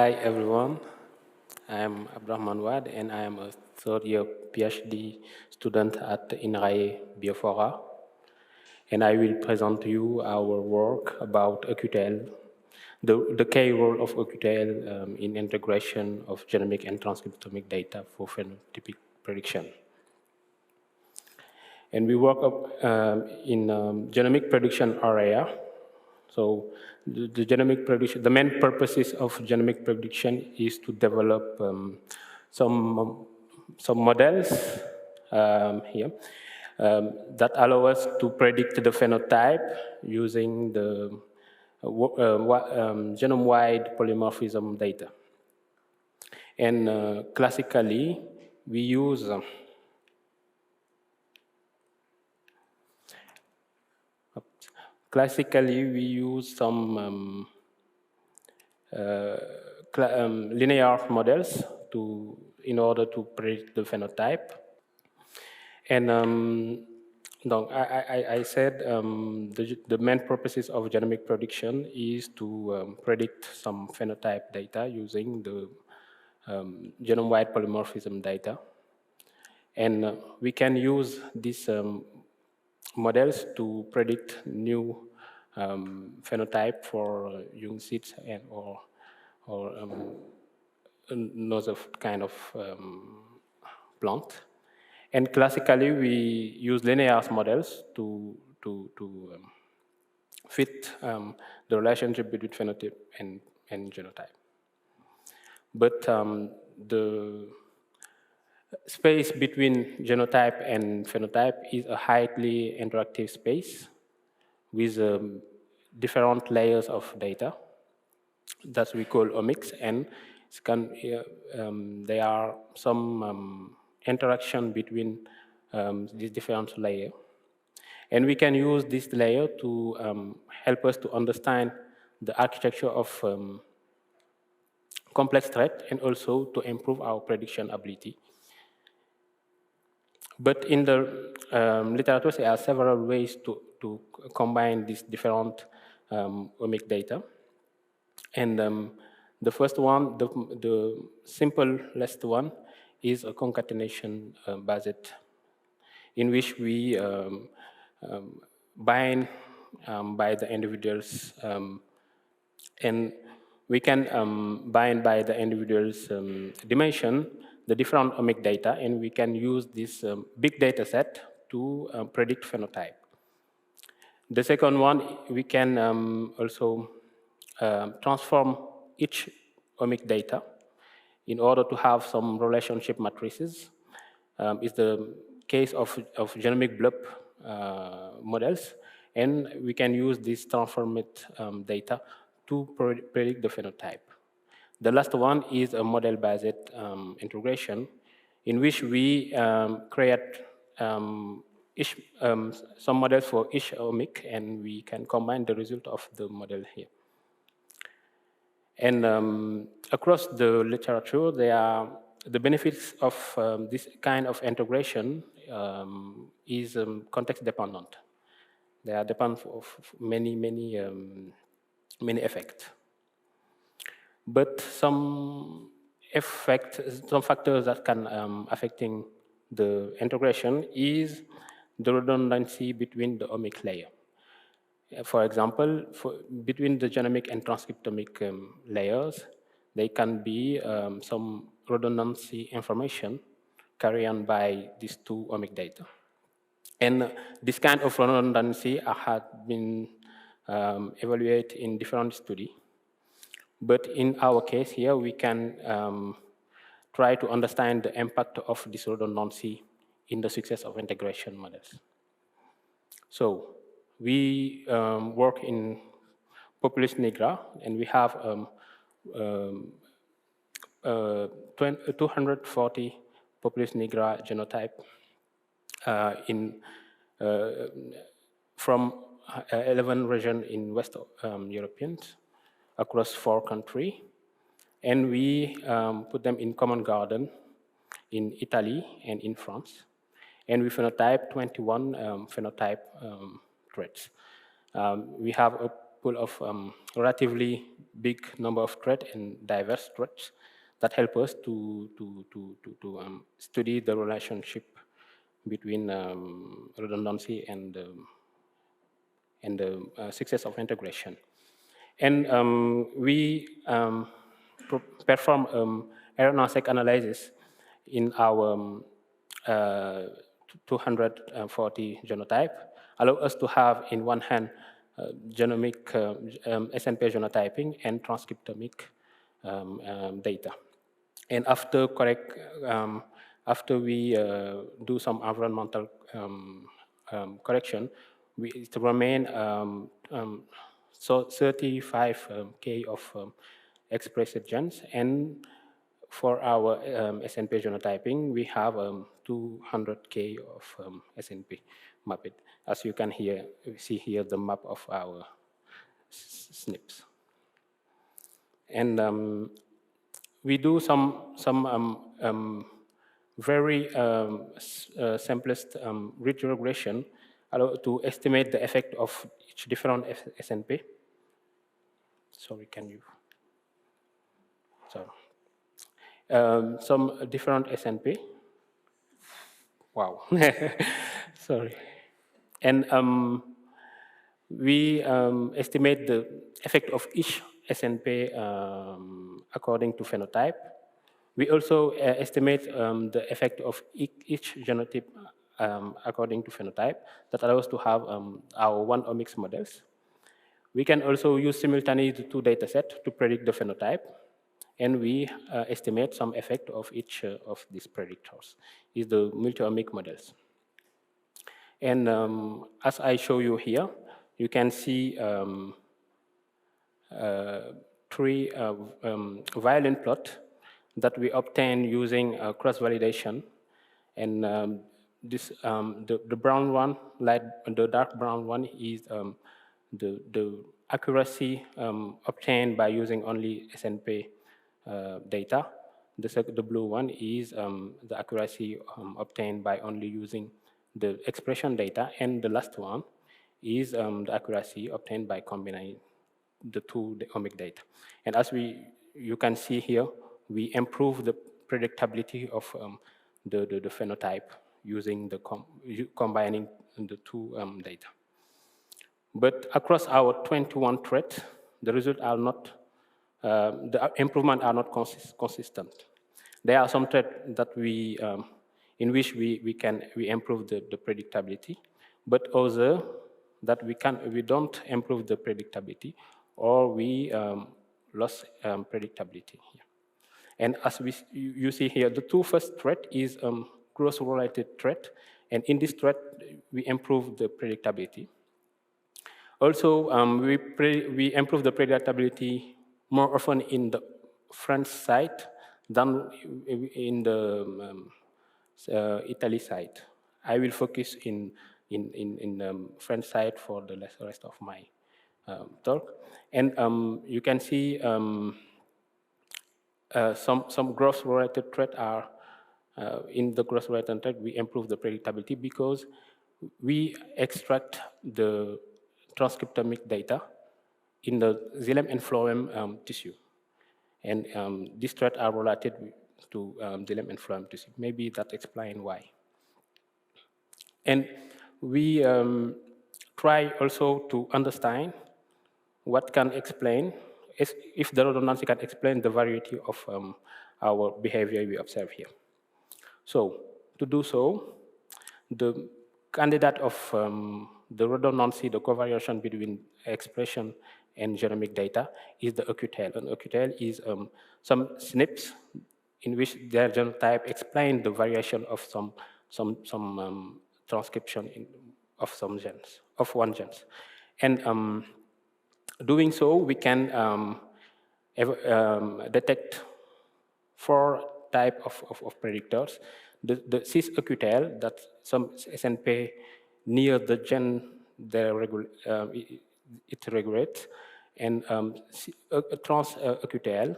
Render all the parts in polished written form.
Hi everyone, I'm Abdou Rahmane Wade and I am a third-year PhD student at INRAE Biofora, and I will present to you our work about eQTL, the key role of eQTL in integration of genomic and transcriptomic data for phenotypic prediction. And we work up in genomic prediction area. So the genomic prediction, the main purposes of genomic prediction is to develop some models here that allow us to predict the phenotype using the genome-wide polymorphism data. And classically, we use some linear models in order to predict the phenotype. And I said the main purposes of genomic prediction is to predict some phenotype data using the genome-wide polymorphism data. And we can use these models to predict new phenotype for young seeds and or another kind of plant. And classically, we use linear models to fit the relationship between phenotype and genotype. But the space between genotype and phenotype is a highly interactive space with different layers of data that we call omics, and there are some interaction between these different layers. And we can use this layer to help us to understand the architecture of complex thread and also to improve our prediction ability. But in the literature, there are several ways to combine these different omic data. And the first one, the simplest one, is a concatenation based, in which we bind by the individuals, and we can bind by the individual's dimension the different omic data, and we can use this big data set to predict phenotype. The second one, we can also transform each omic data in order to have some relationship matrices. It's the case of genomic blob models, and we can use this transformed data to predict the phenotype. The last one is a model-based integration, in which we create some models for each omic, and we can combine the result of the model here. And across the literature, the benefits of this kind of integration is context dependent. They are dependent of many effects. But some factors that can affecting the integration is the redundancy between the omic layer. For example, between the genomic and transcriptomic layers, there can be some redundancy information carried on by these two omic data. And this kind of redundancy had been evaluated in different studies. But in our case here, we can try to understand the impact of this redundancy in the success of integration models. So we work in population nigra, and we have 240 population nigra genotype from 11 regions in West Europeans across 4 countries. And we put them in common garden in Italy and in France. And we phenotype 21 phenotype traits. We have a pool of relatively big number of threads and diverse threads that help us to study the relationship between redundancy and the success of integration. And we perform error-seq analysis in our 240 genotype, allow us to have in one hand genomic SNP genotyping and transcriptomic data. And after after we do some environmental correction, it remain so 35K of expressed genes, and for our SNP genotyping, we have 200K of SNP mapped. As you can see here the map of our SNPs. And we do some very simplest ridge regression to estimate the effect of each different SNP. Sorry, can you? So, some different SNP. Wow, sorry. And we estimate the effect of each SNP according to phenotype. We also estimate the effect of each genotype according to phenotype. That allows us to have our 1-omics models. We can also use simultaneously the two data sets to predict the phenotype, and we estimate some effect of each of these predictors, is the multi-omic models. And as I show you here, you can see 3 violin plot that we obtain using cross-validation. And the brown one, the dark brown one, is the accuracy obtained by using only SNP data. The blue one is the accuracy obtained by only using the expression data, and the last one is the accuracy obtained by combining the two omic data. And as you can see here, we improve the predictability of the phenotype using combining the two data. But across our 21 threads, the results are not, the improvements are not consistent. There are some threads that in which we improve the predictability, but other that we don't improve the predictability, or we lost predictability here. And as you see here, the two first thread is cross-related thread, and in this thread we improve the predictability. Also, we improve the predictability more often in the French side than in the Italy side. I will focus in the French side for the rest of my talk. And you can see some growth-related threads are in the growth-related thread. We improve the predictability because we extract the transcriptomic data in the xylem and phloem tissue, and these threads are related to xylem and phloem tissue. Maybe that explains why. And we try also to understand what can explain, if the redundancy can explain the variety of our behavior we observe here. So to do so, the candidate of the redundancy, the covariation between expression and genomic data is the eQTL. And eQTL is some SNPs in which their genotype explain the variation of some transcription of some genes, of one genes. And doing so, we can detect 4 types of predictors. The cis eQTL, that some SNP near the gene it regulates, and trans eQTL,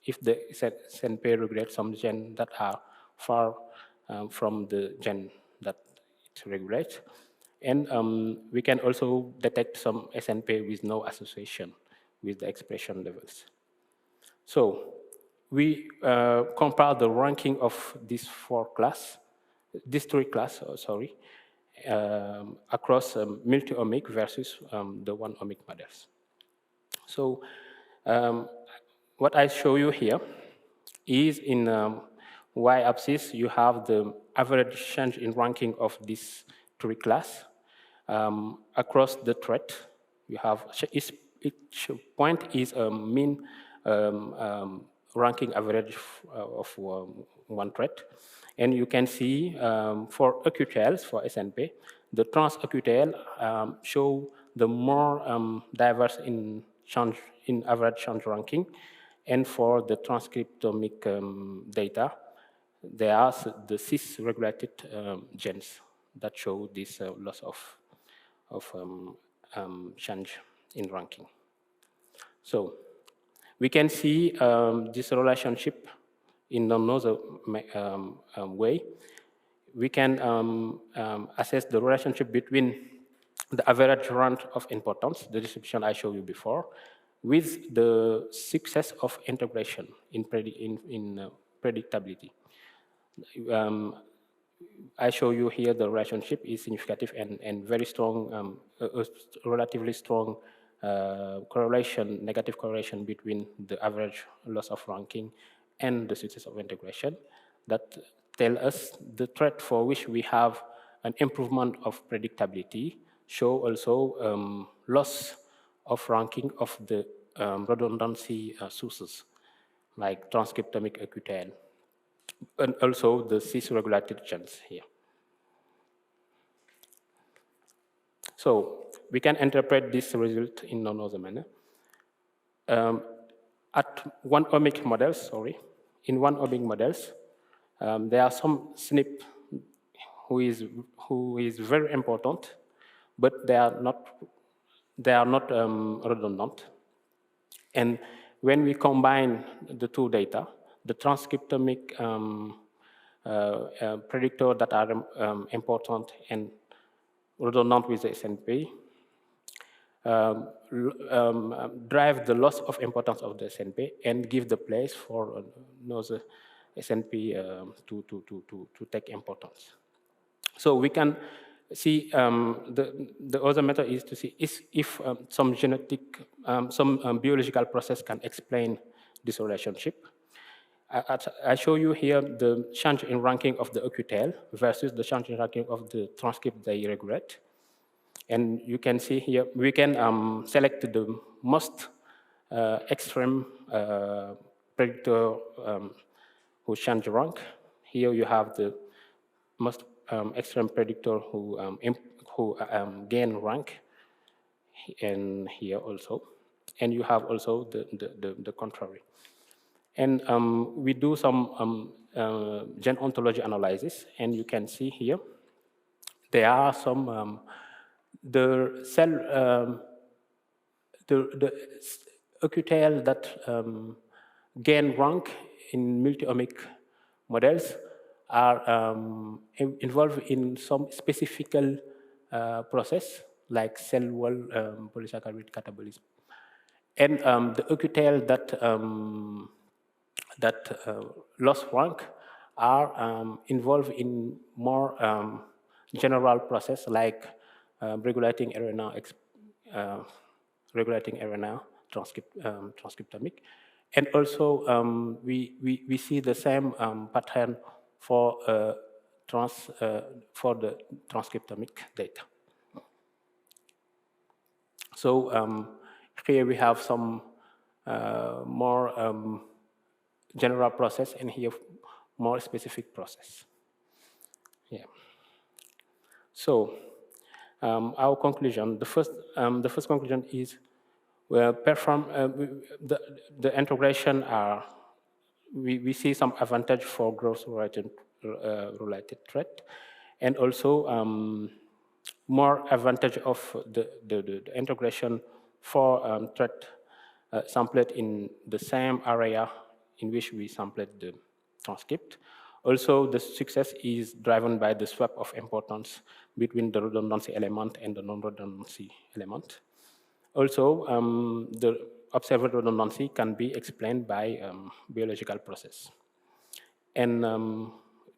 if the SNP regulates some gene that are far from the gene that it regulates. And we can also detect some SNP with no association with the expression levels. So we compare the ranking of these these three classes, across multi-omic versus the one-omic models. So what I show you here is in y-axis, you have the average change in ranking of these three classes across the thread. You have each point is a mean ranking average of one thread. And you can see for eQTLs, for SNP, the trans eQTL show the more diverse in average change ranking. And for the transcriptomic data, there are the cis-regulated genes that show this loss of change in ranking. So we can see this relationship in another way. We can assess the relationship between the average rank of importance, the distribution I showed you before, with the success of integration in predictability. I show you here the relationship is significant and very strong, relatively strong correlation, negative correlation between the average loss of ranking and the success of integration that tell us the threat for which we have an improvement of predictability show also loss of ranking of the redundancy sources like transcriptomic eQTL, and also the cis-regulated genes here. So we can interpret this result in another manner. At one-omic models, in one-omic models, there are some SNP who is very important, but they are not redundant. And when we combine the two data, the transcriptomic predictor that are important and redundant with the SNP drive the loss of importance of the SNP and give the place for another SNP to take importance. So we can see the other method is to see if some genetic, some biological process can explain this relationship. I show you here the change in ranking of the eQTL versus the change in ranking of the transcript they regulate. And you can see here, we can select the most extreme predictor who change rank. Here you have the most extreme predictor who gain rank, and here also. And you have also the contrary. And we do some gen ontology analysis, and you can see here there are some the cell the eQTL that gain rank in multi-omic models are involved in some specific process like cell wall polysaccharide catabolism. And the eQTL that lost rank are involved in more general process like regulating RNA transcriptomic. And also we see the same pattern for the transcriptomic data. So here we have some more general process, and here more specific process. Yeah. So our conclusion, the first conclusion is the integration are we see some advantage for growth related threat, and also more advantage of the integration for threat sampled in the same area in which we sampled the transcript. Also, the success is driven by the swap of importance between the redundancy element and the non-redundancy element. Also, the observed redundancy can be explained by biological process. And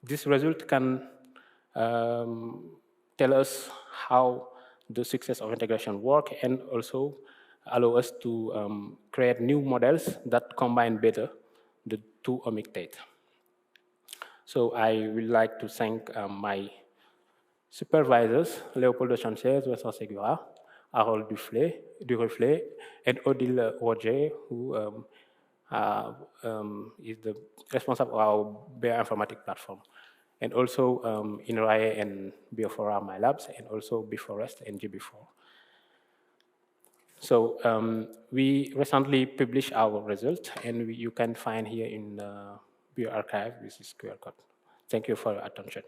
this result can tell us how the success of integration work, and also allow us to create new models that combine better the two omic data. So I would like to thank my supervisors, Leopoldo Sanchez, Vincent Segura, Harold Duruflet, and Odile Roger, who is the responsible of our bioinformatics platform. And also INRAE and Biofora, my labs, and also Bforest and GB4. So we recently published our result, and you can find here in bioRxiv, this is QR code. Thank you for your attention.